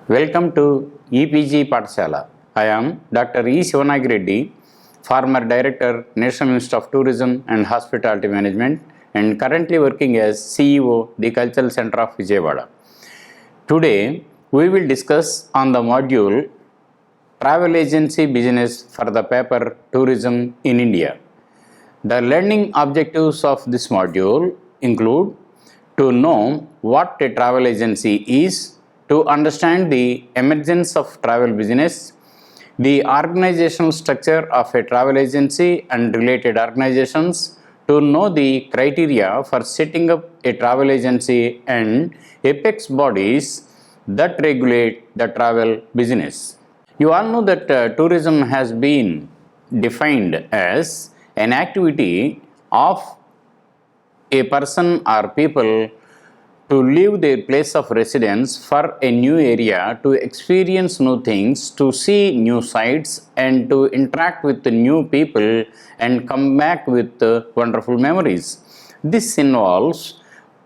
Welcome to EPG Pathshala. I am Dr. E. Sivanagi Reddy, former Director, National Institute of Tourism and Hospitality Management, and currently working as CEO, the Cultural Center of Vijayawada. Today, we will discuss on the module Travel Agency Business for the paper Tourism in India. The learning objectives of this module include to know what a travel agency is, to understand the emergence of travel business, the organizational structure of a travel agency and related organizations, to know the criteria for setting up a travel agency and apex bodies that regulate the travel business. You all know that tourism has been defined as an activity of a person or people to leave their place of residence for a new area, to experience new things, to see new sights, and to interact with the new people and come back with wonderful memories. This involves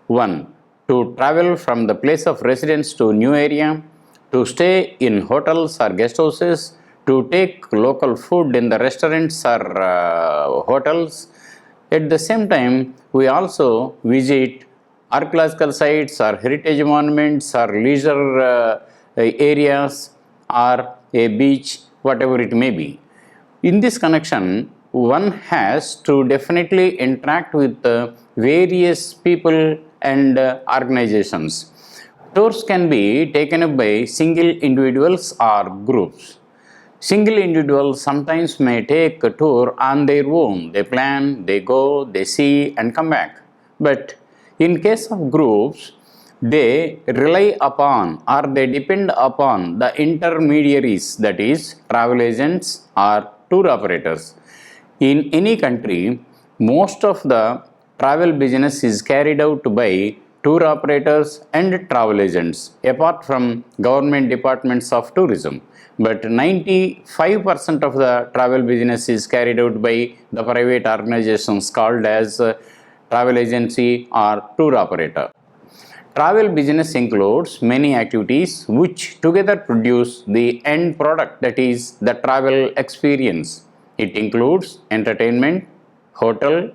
1. To travel from the place of residence to new area, to stay in hotels or guest houses, to take local food in the restaurants or hotels. At the same time, we also visit archaeological sites or heritage monuments or leisure areas or a beach, whatever it may be. In this connection, one has to definitely interact with various people and organizations. Tours can be taken up by single individuals or groups. Single individuals sometimes may take a tour on their own. They plan, they go, they see and come back. But in case of groups, they rely upon or they depend upon the intermediaries, that is travel agents or tour operators. In any country, most of the travel business is carried out by tour operators and travel agents, apart from government departments of tourism. But 95% of the travel business is carried out by the private organizations called as travel agency or tour operator. Travel business includes many activities which together produce the end product, that is the travel experience. It includes entertainment, hotel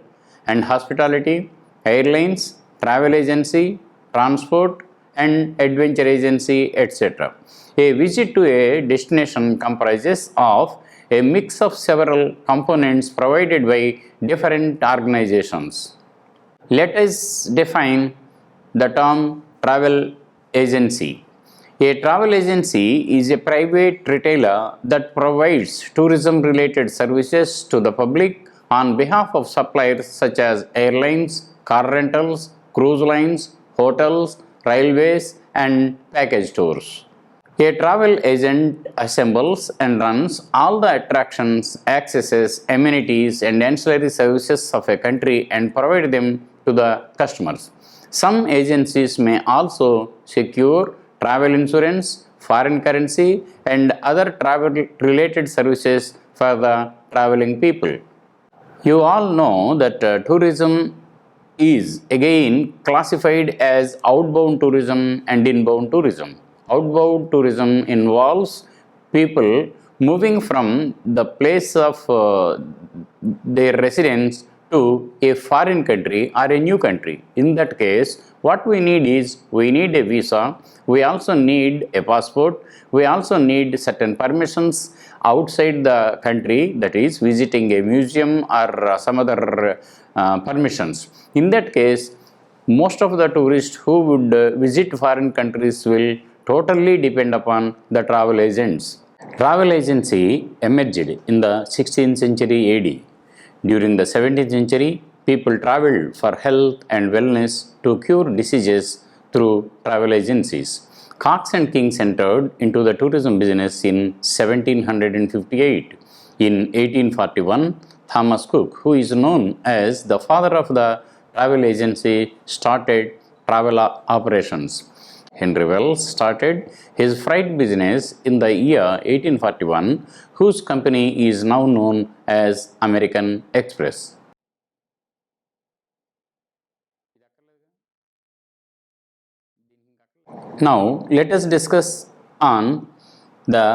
and hospitality, airlines, travel agency, transport and adventure agency, etc. A visit to a destination comprises of a mix of several components provided by different organizations. Let us define the term travel agency. A travel agency is a private retailer that provides tourism related services to the public on behalf of suppliers such as airlines, car rentals, cruise lines, hotels, railways and package tours. A travel agent assembles and runs all the attractions, accesses, amenities and ancillary services of a country and provide them to the customers. Some agencies may also secure travel insurance, foreign currency and other travel related services for the traveling people. You all know that tourism is again classified as outbound tourism and inbound tourism. Outbound tourism involves people moving from the place of their residence to a foreign country or a new country. In that case, what we need is, we need a visa, we also need a passport, we also need certain permissions outside the country, that is visiting a museum or some other permissions. In that case, most of the tourists who would visit foreign countries will totally depend upon the travel agents. Travel agency emerged in the 16th century AD. During the 17th century, people traveled for health and wellness to cure diseases through travel agencies. Cox and Kings entered into the tourism business in 1758. In 1841, Thomas Cook, who is known as the father of the travel agency, started travel operations. Henry Wells started his freight business in the year 1841, whose company is now known as American Express. Now, let us discuss on the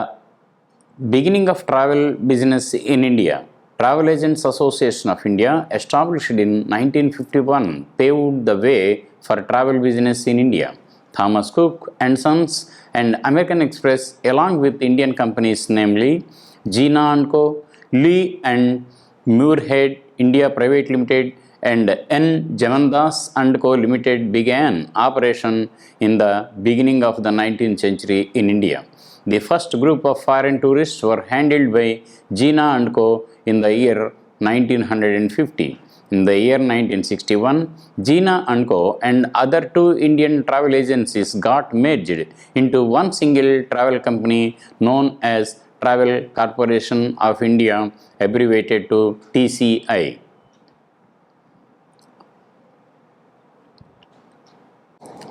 beginning of travel business in India. Travel Agents Association of India, established in 1951, paved the way for travel business in India. Thomas Cook and Sons and American Express, along with Indian companies namely Gina & Co., Lee and Muirhead India Private Limited, and N. Jamandas & Co. Limited, began operation in the beginning of the 19th century in India. The first group of foreign tourists were handled by Gina & Co. in the year 1950. In the year 1961, Gina & Co. and other two Indian travel agencies got merged into one single travel company known as Travel Corporation of India, abbreviated to TCI.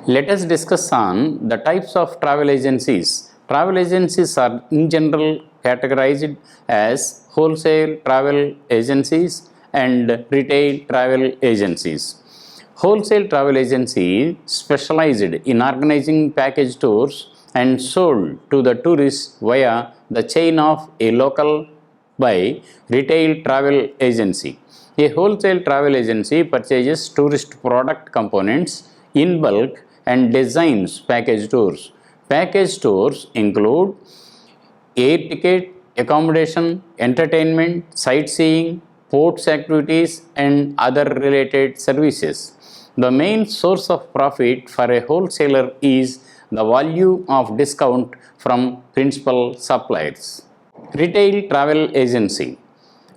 Let us discuss on the types of travel agencies. Travel agencies are in general categorized as wholesale travel agencies and retail travel agencies. Wholesale travel agencies specialized in organizing package tours and sold to the tourists via the chain of a local by retail travel agency. A wholesale travel agency purchases tourist product components in bulk and designs package tours. Package tours include air ticket, accommodation, entertainment, sightseeing, ports activities, and other related services. The main source of profit for a wholesaler is the value of discount from principal suppliers. Retail travel agency.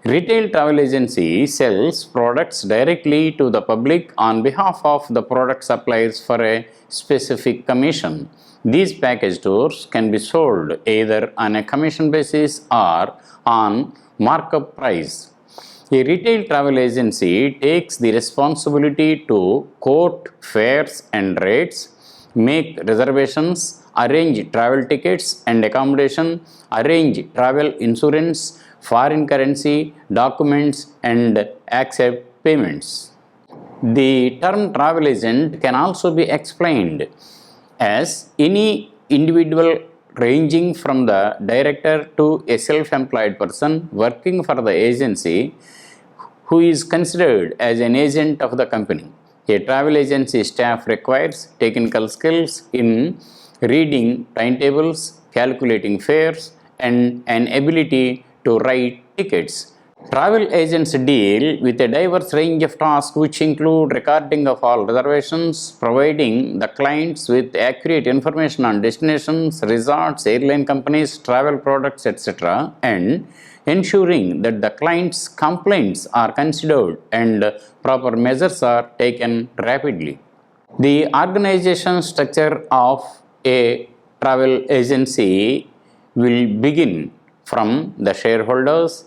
Retail travel agency sells products directly to the public on behalf of the product suppliers for a specific commission. These package tours can be sold either on a commission basis or on markup price. A retail travel agency takes the responsibility to quote fares and rates, make reservations, arrange travel tickets and accommodation, arrange travel insurance, foreign currency, documents, and accept payments. The term travel agent can also be explained as any individual ranging from the director to a self-employed person working for the agency who is considered as an agent of the company. A travel agency staff requires technical skills in reading timetables, calculating fares, and an ability to write tickets. Travel agents deal with a diverse range of tasks which include recording of all reservations, providing the clients with accurate information on destinations, resorts, airline companies, travel products, etc., and ensuring that the client's complaints are considered and proper measures are taken rapidly. The organization structure of a travel agency will begin from the shareholders,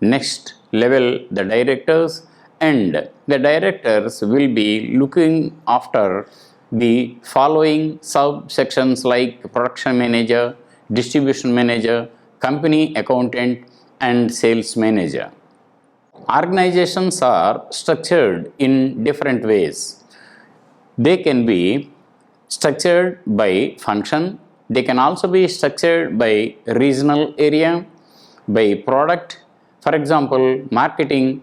next level the directors, and the directors will be looking after the following subsections like production manager, distribution manager, company accountant, and sales manager. Organizations are structured in different ways. They can be structured by function. They can also be structured by regional area, by product. For example, marketing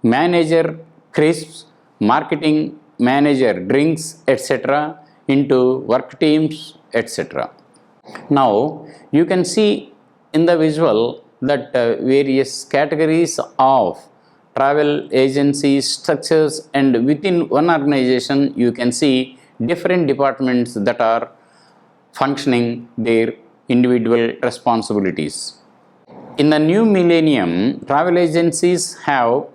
manager crisps, marketing manager drinks, etc., into work teams, etc. Now, you can see in the visual that various categories of travel agency structures, and within one organization you can see different departments that are functioning their individual responsibilities. In the new millennium, travel agencies have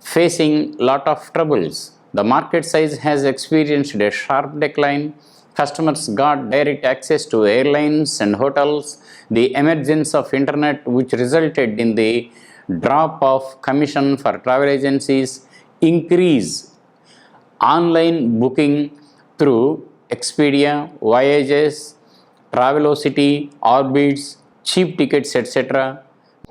facing lot of troubles. The market size has experienced a sharp decline. Customers got direct access to airlines and hotels. The emergence of internet, which resulted in the drop of commission for travel agencies, increase online booking through Expedia, Voyages, Travelocity, Orbitz, cheap tickets, etc.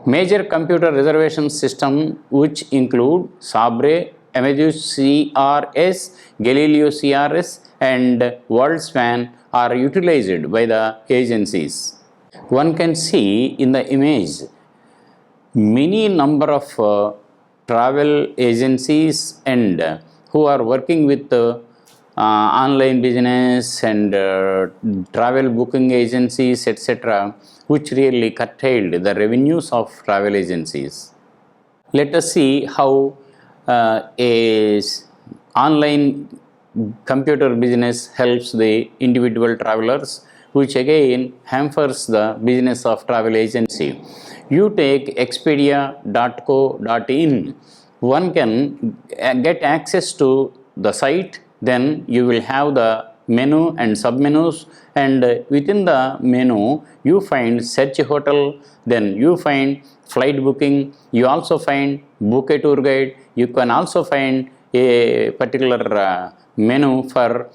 Major computer reservation system which include Sabre, Amadeus CRS, Galileo CRS, and WorldSpan are utilized by the agencies. One can see in the image many number of travel agencies and who are working with online business and travel booking agencies, etc., which really curtailed the revenues of travel agencies. Let us see how a online computer business helps the individual travelers, which again hampers the business of travel agency. You take expedia.co.in, one can get access to the site, then you will have the menu and submenus, and within the menu you find search hotel, then you find flight booking, you also find book a tour guide, you can also find a particular menu for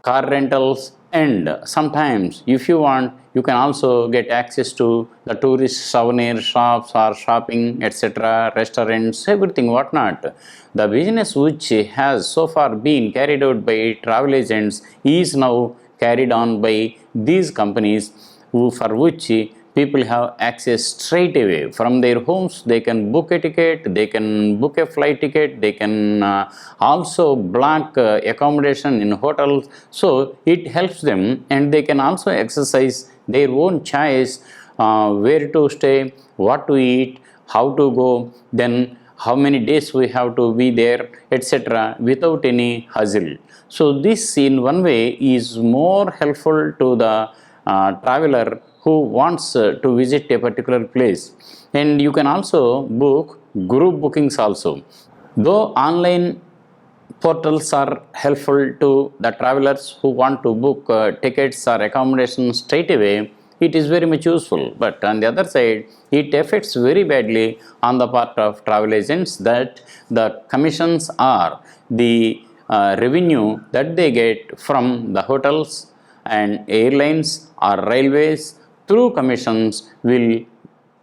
car rentals, and sometimes if you want you can also get access to the tourist souvenir shops or shopping, etc., restaurants, everything whatnot. The business which has so far been carried out by travel agents is now carried on by these companies, for which people have access straight away from their homes. They can book a ticket, they can book a flight ticket, they can also block accommodation in hotels. So it helps them, and they can also exercise their own choice, where to stay, what to eat, how to go, then how many days we have to be there, etc., without any hassle. So this in one way is more helpful to the traveler who wants to visit a particular place. And you can also book group bookings also. Though online portals are helpful to the travelers who want to book tickets or accommodation straight away, it is very much useful. But on the other side, it affects very badly on the part of travel agents, that the commissions or the revenue that they get from the hotels and airlines or railways through commissions will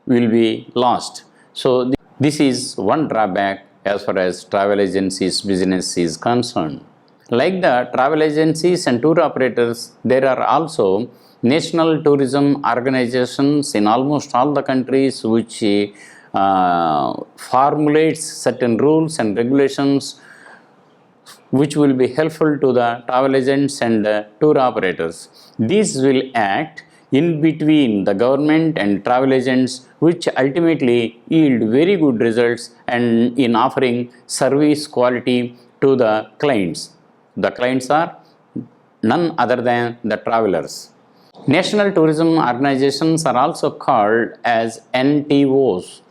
be lost. So this is one drawback as far as travel agencies business is concerned. Like the travel agencies and tour operators, there are also national tourism organizations in almost all the countries which formulates certain rules and regulations which will be helpful to the travel agents and tour operators. These will act in between the government and travel agents, which ultimately yield very good results and in offering service quality to the clients. The clients are none other than the travelers. National tourism organizations are also called as NTOs,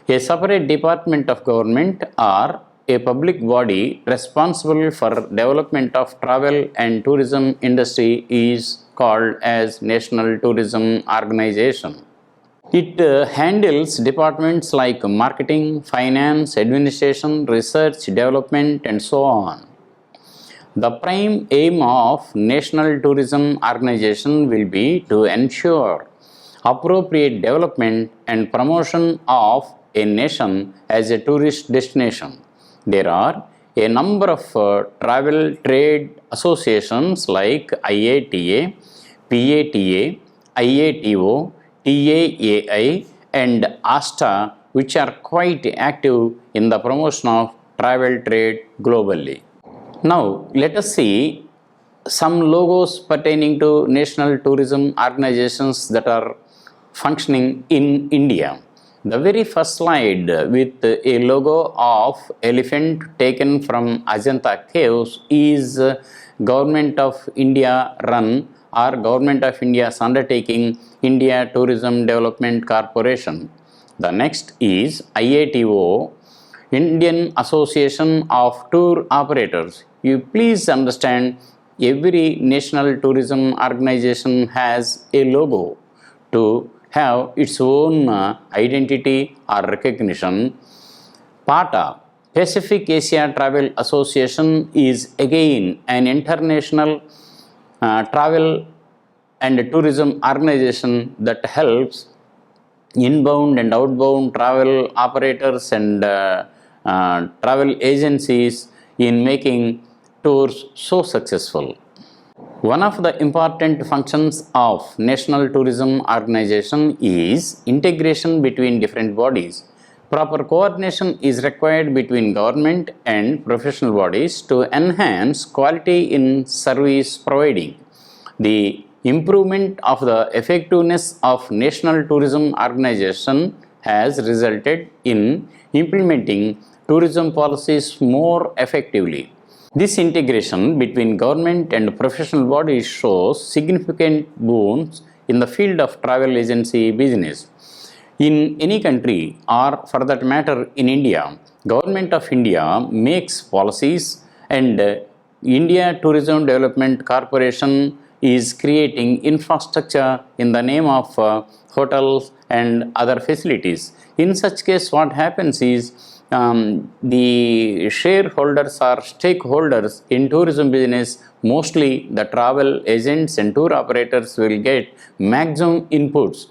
a separate department of government or a public body responsible for development of travel and tourism industry is called as National Tourism Organization. It handles departments like marketing, finance, administration, research, development, and so on. The prime aim of National Tourism Organization will be to ensure appropriate development and promotion of a nation as a tourist destination. There are a number of travel trade associations like IATA, PATA, IATO, TAAI, and ASTA, which are quite active in the promotion of travel trade globally. Now let us see some logos pertaining to national tourism organizations that are functioning in India. The very first slide with a logo of elephant taken from Ajanta Caves is Government of India run or Government of India's undertaking, India Tourism Development Corporation. The next is IATO, Indian Association of Tour Operators. You please understand, every national tourism organization has a logo to have its own identity or recognition. PATA, Pacific Asia Travel Association, is again an international travel and tourism organization that helps inbound and outbound travel operators and travel agencies in making tours so successful. One of the important functions of National Tourism Organization is integration between different bodies. Proper coordination is required between government and professional bodies to enhance quality in service providing. The improvement of the effectiveness of National Tourism Organization has resulted in implementing tourism policies more effectively. This integration between government and professional bodies shows significant boons in the field of travel agency business. In any country, or for that matter in India, Government of India makes policies, and India Tourism Development Corporation is creating infrastructure in the name of hotels and other facilities. In such case, what happens is the shareholders or stakeholders in tourism business, mostly the travel agents and tour operators, will get maximum inputs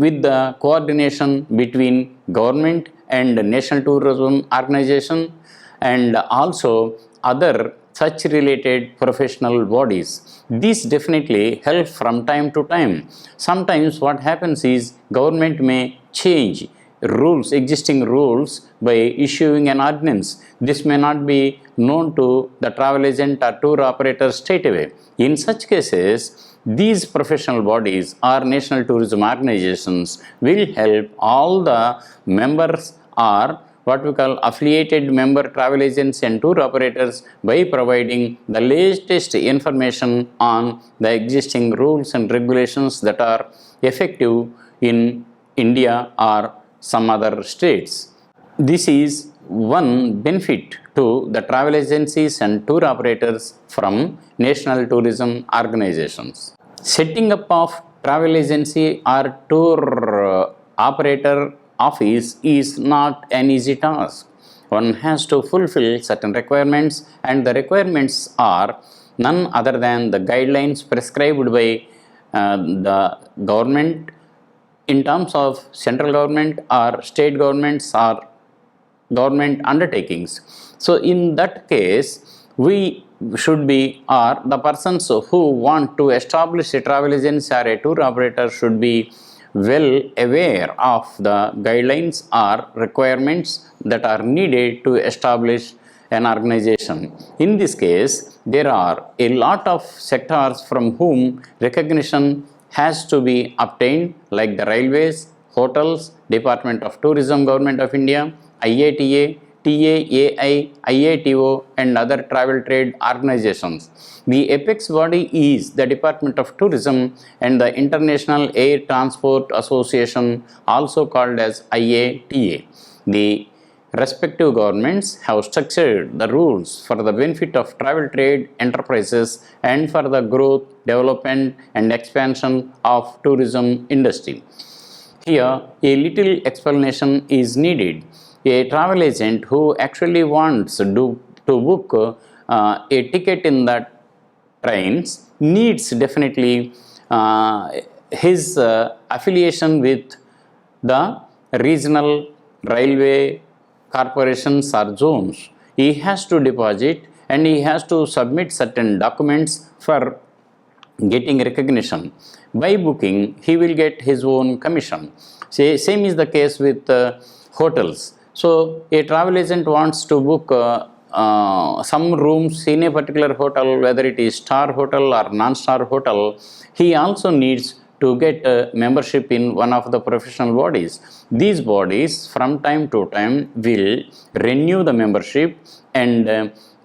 with the coordination between government and National Tourism Organization and also other such related professional bodies. These definitely help from time to time. Sometimes what happens is government may change rules, existing rules, by issuing an ordinance. This may not be known to the travel agent or tour operator straight away. In such cases, these professional bodies or national tourism organizations will help all the members or what we call affiliated member travel agents and tour operators by providing the latest information on the existing rules and regulations that are effective in India or some other states. This is one benefit to the travel agencies and tour operators from national tourism organizations. Setting up of travel agency or tour operator office is not an easy task. One has to fulfill certain requirements, and the requirements are none other than the guidelines prescribed by the government in terms of central government or state governments or government undertakings. So in that case, we should be, or the persons who want to establish a travel agency or a tour operator should be well aware of the guidelines or requirements that are needed to establish an organization. In this case, there are a lot of sectors from whom recognition has to be obtained, like the railways, hotels, Department of Tourism, Government of India, IATA, TAAI, IATO, and other travel trade organizations. The apex body is the Department of Tourism and the International Air Transport Association, also called as IATA. The respective governments have structured the rules for the benefit of travel trade enterprises and for the growth, development, and expansion of tourism industry. Here, a little explanation is needed. A travel agent who actually wants to book a ticket in the trains needs definitely his affiliation with the regional railway corporations or zones. He has to deposit and he has to submit certain documents for getting recognition. By booking, he will get his own commission. Same is the case with hotels. So a travel agent wants to book some rooms in a particular hotel, whether it is star hotel or non-star hotel. He also needs to get membership in one of the professional bodies. These bodies from time to time will renew the membership, and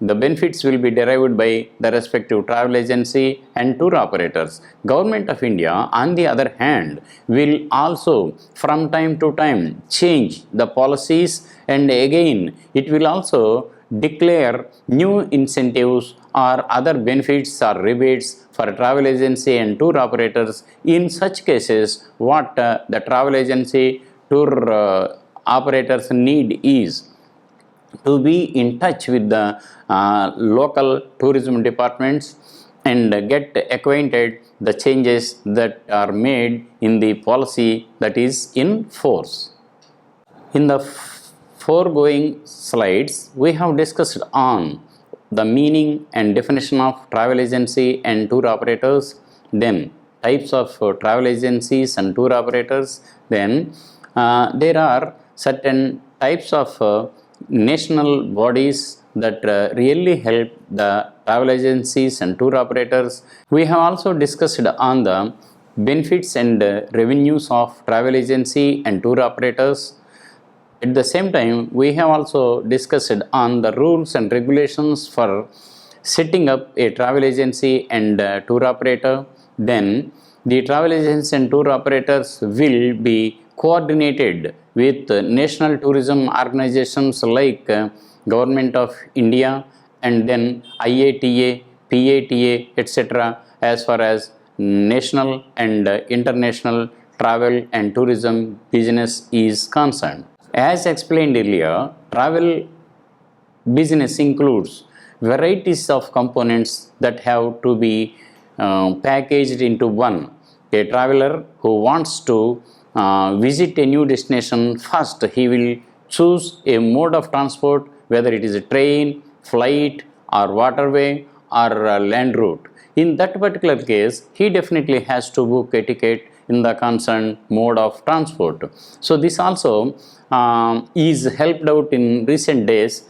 the benefits will be derived by the respective travel agency and tour operators. Government of India, on the other hand, will also from time to time change the policies, and again it will also declare new incentives or other benefits or rebates for travel agency and tour operators. In such cases, what the travel agency tour operators need is to be in touch with the local tourism departments and get acquainted the changes that are made in the policy that is in force. In the foregoing slides, we have discussed on the meaning and definition of travel agency and tour operators, then types of travel agencies and tour operators, then there are certain types of national bodies that really help the travel agencies and tour operators. We have also discussed on the benefits and revenues of travel agency and tour operators. At the same time, we have also discussed on the rules and regulations for setting up a travel agency and tour operator. Then the travel agencies and tour operators will be coordinated with national tourism organizations like Government of India and then IATA, PATA, etc. as far as national and international travel and tourism business is concerned. As explained earlier, travel business includes varieties of components that have to be packaged into one. A traveler who wants to visit a new destination, first he will choose a mode of transport, whether it is a train, flight or waterway or land route. In that particular case, he definitely has to book a ticket in the concerned mode of transport. So this also is helped out in recent days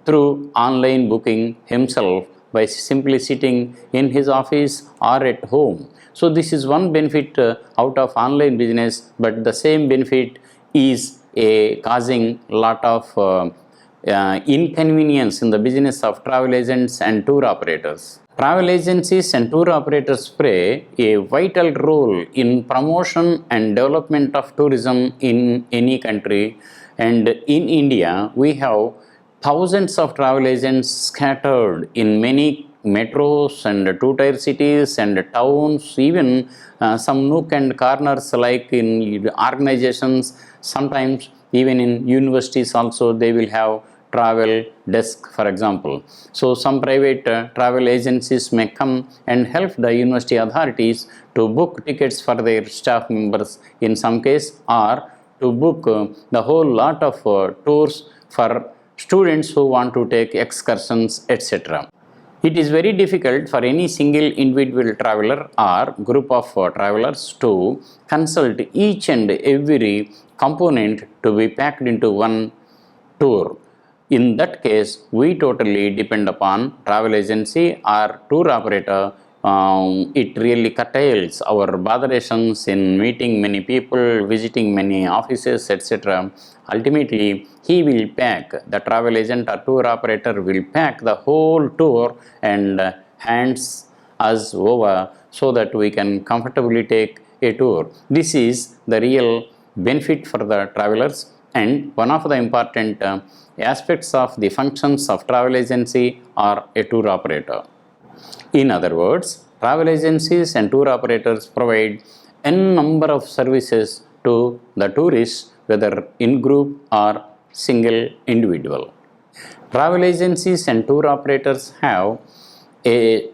through online booking himself by simply sitting in his office or at home. So this is one benefit out of online business, but the same benefit is causing lot of inconvenience in the business of travel agents and tour operators. Travel agencies and tour operators play a vital role in promotion and development of tourism in any country. And in India, we have thousands of travel agents scattered in many metros and two-tier cities and towns, even some nook and corners like in organizations, sometimes even in universities also they will have travel desk, for example. So some private travel agencies may come and help the university authorities to book tickets for their staff members in some case, or to book the whole lot of tours for students who want to take excursions, etc. It is very difficult for any single individual traveler or group of travelers to consult each and every component to be packed into one tour. In that case, we totally depend upon travel agency or tour operator. It really curtails our botherations in meeting many people, visiting many offices, etc. Ultimately, he will pack, the travel agent or tour operator will pack the whole tour and hands us over so that we can comfortably take a tour. This is the real benefit for the travelers and one of the important aspects of the functions of travel agency or a tour operator. In other words, travel agencies and tour operators provide n number of services to the tourists, whether in group or single individual. Travel agencies and tour operators have a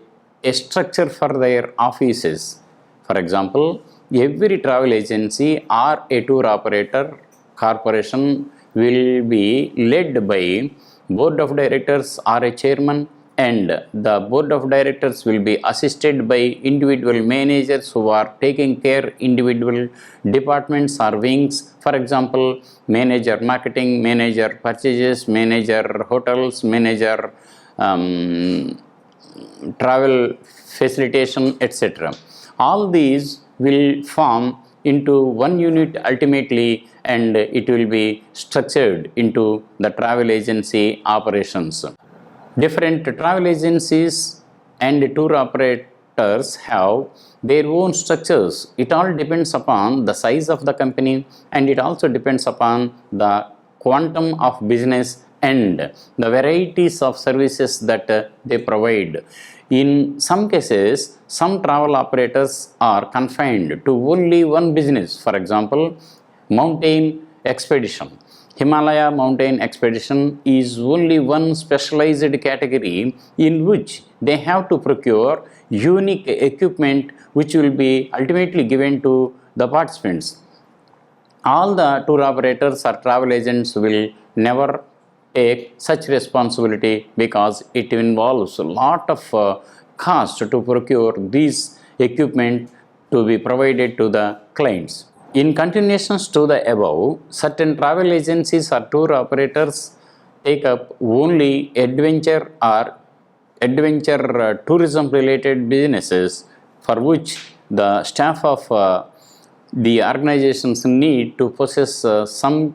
structure for their offices. For example, every travel agency or a tour operator corporation will be led by board of directors or a chairman, and the board of directors will be assisted by individual managers who are taking care individual departments or wings. For example, manager marketing, manager purchases, manager hotels, manager travel facilitation, etc. All these will form into one unit ultimately, and it will be structured into the travel agency operations. Different travel agencies and tour operators have their own structures. It all depends upon the size of the company, and it also depends upon the quantum of business and the varieties of services that they provide. In some cases, some travel operators are confined to only one business. For example, mountain expedition. Himalaya mountain expedition is only one specialized category in which they have to procure unique equipment which will be ultimately given to the participants. All the tour operators or travel agents will never take such responsibility because it involves a lot of cost to procure these equipment to be provided to the clients. In continuations to the above, certain travel agencies or tour operators take up only adventure tourism related businesses for which the staff of the organizations need to possess some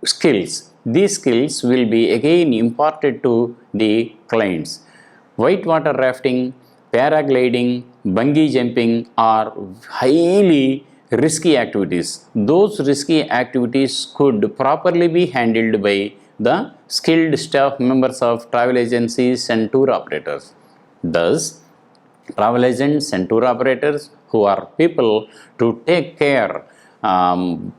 skills. These skills will be again imparted to the clients. Whitewater rafting, paragliding, bungee jumping are highly risky activities. Those risky activities could properly be handled by the skilled staff members of travel agencies and tour operators. Thus, travel agents and tour operators who are people to take care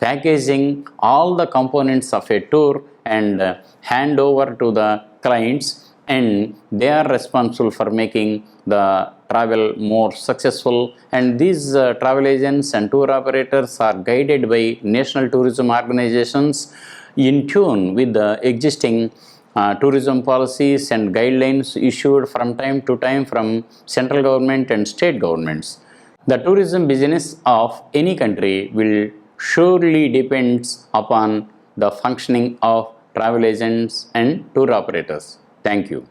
packaging all the components of a tour and hand over to the clients, and they are responsible for making the travel more successful. And these travel agents and tour operators are guided by national tourism organizations in tune with the existing tourism policies and guidelines issued from time to time from central government and state governments. The tourism business of any country will surely depends upon the functioning of travel agents and tour operators. Thank you.